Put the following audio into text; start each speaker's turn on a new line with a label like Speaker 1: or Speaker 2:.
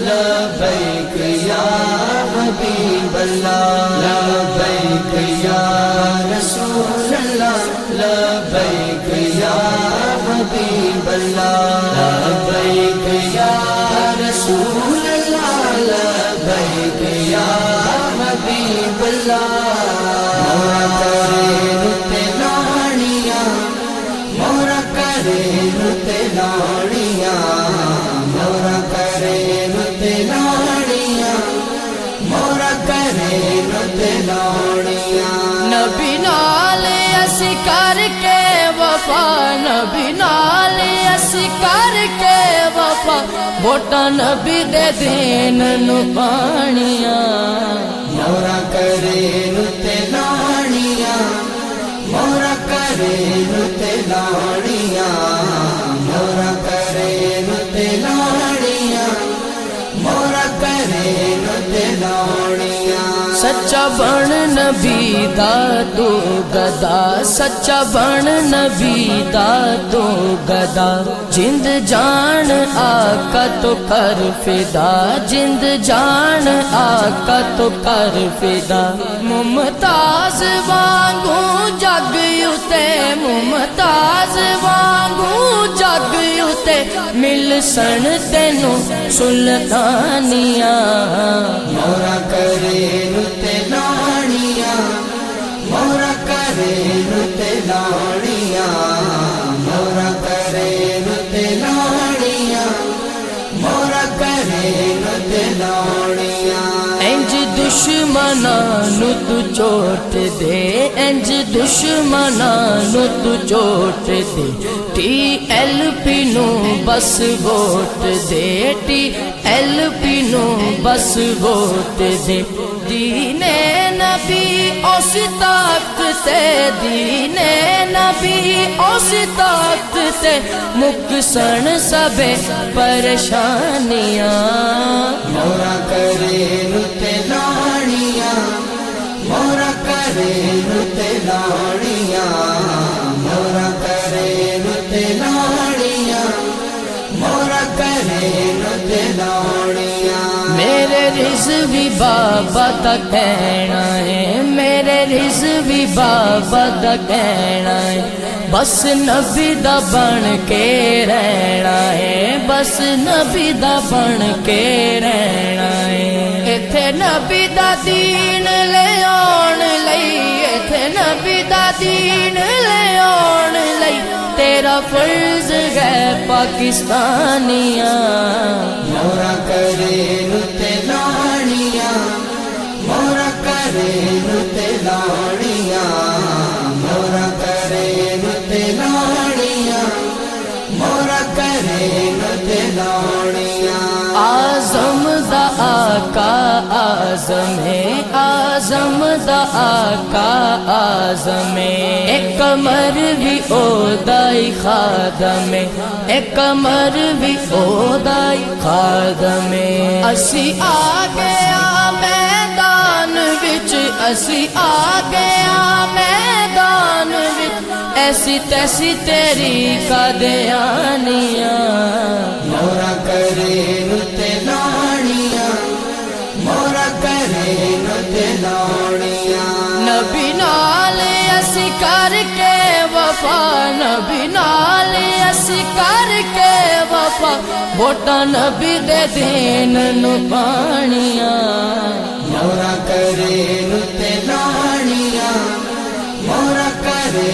Speaker 1: لبیک یا حبیب اللہ لبیک یا رسول اللہ لبیک یا حبیب اللہ لبیک یا رسول اللہ لبیک یا حبیب اللہ مورا کرے رتے لانیاں مورا کرے رتے لانیاں مورا کرے رتے لانیاں مورا کرے رتے لانیاں
Speaker 2: نبی نال اسی کر کے وفا نبی نال اسی کر کے وفا ووٹاں نبی دے دین نو پانیاں
Speaker 1: مورا کرے رتے لانیاں مورا کرے رتے لانیاں مورا کرے رتے لانیاں مورا کرے رتے لانیاں
Speaker 2: سچا بن نبی دا تو گدا سچا بن نبی دا تو گدا جند جان آقا تو کر فدا جند جان آقا تو کر فدا ممتاز وانگو جگ اتے ممتاز وانگو جگ اتے مل سن تینو سلطانیاں
Speaker 1: مورا کرے رتے لانیاں مورا کرے رتے لانیاں مورا کرے رتے لانیاں مورا کرے رتے لانیاں
Speaker 2: انج دشمناں نو تو چوٹ دے انج دشمناں نو تو چوٹ دے ٹی ایل پی نو بس ووٹ دے ٹی ایل پی نو بس ووٹ دے دین نبی اس طاقت تے دین نبی اس طاقت تے مکسن سبے پریشانیاں
Speaker 1: مورا کرے رتے لانیاں مورا کرے رتے لانیاں مورا کرے رتے لانیاں مورا کرے رتے لانیاں
Speaker 2: میرے رضوی بابا دا کہنا ہے میرے رضوی بابا دا کہنا ہے بس نبی دا بن کے رہنا ہے بس نبی دا بن کے رہنا ہے ایتھے نبی دا دین لے آن لئی ایتھے نبی دا دین لے آن لئی تیرا فرض ہے پاکستانیاں
Speaker 1: مورا کرے رتے لانیاں مورا کرے رتے لانیاں مورا کرے رتے لانیاں مورا کرے رتے لانیاں
Speaker 2: آزم دا آقا آزم ہے آزم دا آقا آزم ہے ایک کمر بھی او دائی خادم ہے ایک کمر بھی او دائی خادم ہے اسی آگیا میدان وچ اسی آگیا میدان وچ ایسی تیسی تیری قادیانیاں
Speaker 1: مورا کرے رتے لانیاں مورا کرے رتے لانیاں
Speaker 2: نبی نال اسی کر کے وفا نبی نال اسی کر کے وفا ووٹاں نبی دے دین نو پانیاں